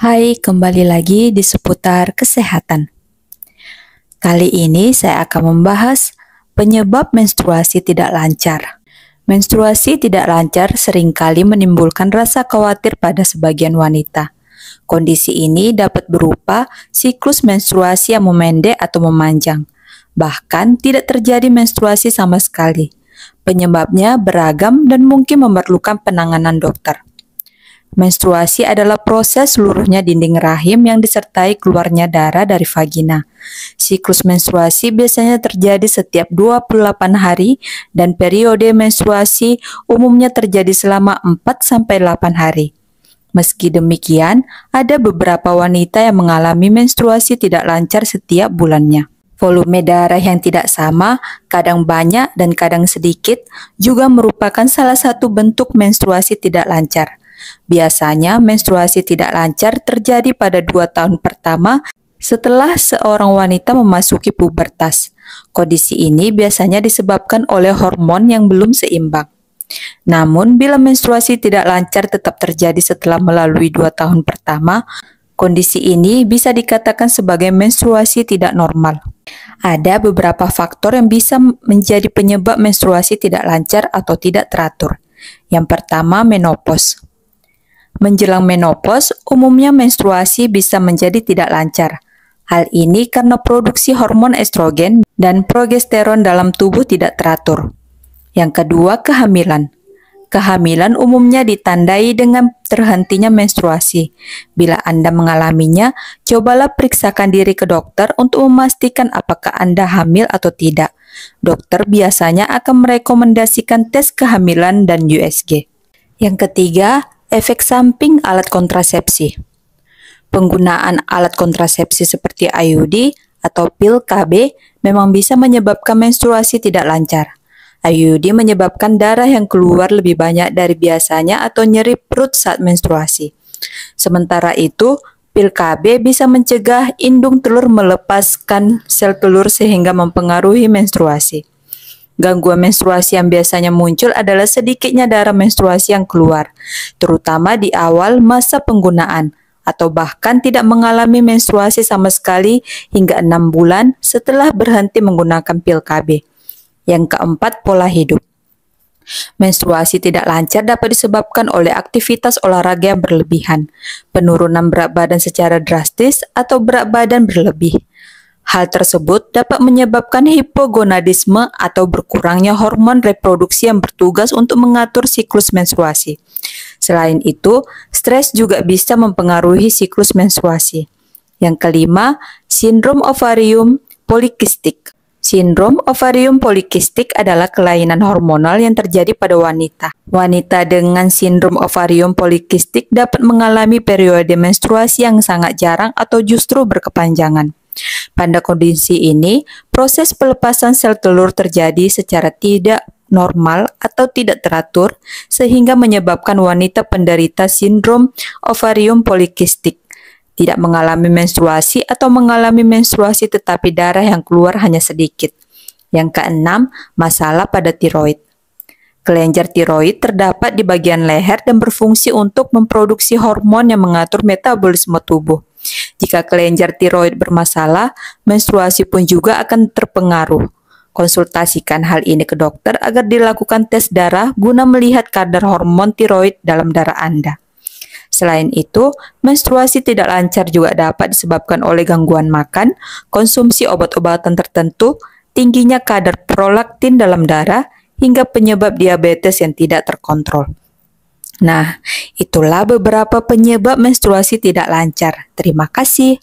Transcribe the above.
Hai, kembali lagi di seputar kesehatan. Kali ini saya akan membahas penyebab menstruasi tidak lancar. Menstruasi tidak lancar seringkali menimbulkan rasa khawatir pada sebagian wanita. Kondisi ini dapat berupa siklus menstruasi yang memendek atau memanjang, bahkan tidak terjadi menstruasi sama sekali. Penyebabnya beragam dan mungkin memerlukan penanganan dokter. Menstruasi adalah proses seluruhnya dinding rahim yang disertai keluarnya darah dari vagina. Siklus menstruasi biasanya terjadi setiap 28 hari dan periode menstruasi umumnya terjadi selama 4-8 hari. Meski demikian, ada beberapa wanita yang mengalami menstruasi tidak lancar setiap bulannya. Volume darah yang tidak sama, kadang banyak dan kadang sedikit, juga merupakan salah satu bentuk menstruasi tidak lancar. Biasanya menstruasi tidak lancar terjadi pada 2 tahun pertama setelah seorang wanita memasuki pubertas. Kondisi ini biasanya disebabkan oleh hormon yang belum seimbang. Namun, bila menstruasi tidak lancar tetap terjadi setelah melalui 2 tahun pertama, kondisi ini bisa dikatakan sebagai menstruasi tidak normal. Ada beberapa faktor yang bisa menjadi penyebab menstruasi tidak lancar atau tidak teratur. Yang pertama, menopause. Menjelang menopause, umumnya menstruasi bisa menjadi tidak lancar. Hal ini karena produksi hormon estrogen dan progesteron dalam tubuh tidak teratur. Yang kedua, kehamilan. Kehamilan umumnya ditandai dengan terhentinya menstruasi. Bila Anda mengalaminya, cobalah periksakan diri ke dokter untuk memastikan apakah Anda hamil atau tidak. Dokter biasanya akan merekomendasikan tes kehamilan dan USG. Yang ketiga, efek samping alat kontrasepsi. Penggunaan alat kontrasepsi seperti IUD atau pil KB memang bisa menyebabkan menstruasi tidak lancar. IUD menyebabkan darah yang keluar lebih banyak dari biasanya atau nyeri perut saat menstruasi. Sementara itu, pil KB bisa mencegah indung telur melepaskan sel telur sehingga mempengaruhi menstruasi. Gangguan menstruasi yang biasanya muncul adalah sedikitnya darah menstruasi yang keluar, terutama di awal masa penggunaan, atau bahkan tidak mengalami menstruasi sama sekali hingga 6 bulan setelah berhenti menggunakan pil KB. Yang keempat, pola hidup. Menstruasi tidak lancar dapat disebabkan oleh aktivitas olahraga yang berlebihan, penurunan berat badan secara drastis, atau berat badan berlebih. Hal tersebut dapat menyebabkan hipogonadisme atau berkurangnya hormon reproduksi yang bertugas untuk mengatur siklus menstruasi. Selain itu, stres juga bisa mempengaruhi siklus menstruasi. Yang kelima, sindrom ovarium polikistik. Sindrom ovarium polikistik adalah kelainan hormonal yang terjadi pada wanita. Wanita dengan sindrom ovarium polikistik dapat mengalami periode menstruasi yang sangat jarang atau justru berkepanjangan. Pada kondisi ini, proses pelepasan sel telur terjadi secara tidak normal atau tidak teratur, sehingga menyebabkan wanita penderita sindrom ovarium polikistik tidak mengalami menstruasi atau mengalami menstruasi tetapi darah yang keluar hanya sedikit. Yang keenam, masalah pada tiroid. Kelenjar tiroid terdapat di bagian leher dan berfungsi untuk memproduksi hormon yang mengatur metabolisme tubuh. Jika kelenjar tiroid bermasalah, menstruasi pun juga akan terpengaruh. Konsultasikan hal ini ke dokter agar dilakukan tes darah guna melihat kadar hormon tiroid dalam darah Anda. Selain itu, menstruasi tidak lancar juga dapat disebabkan oleh gangguan makan, konsumsi obat-obatan tertentu, tingginya kadar prolaktin dalam darah, hingga penyebab diabetes yang tidak terkontrol. Nah, itulah beberapa penyebab menstruasi tidak lancar. Terima kasih.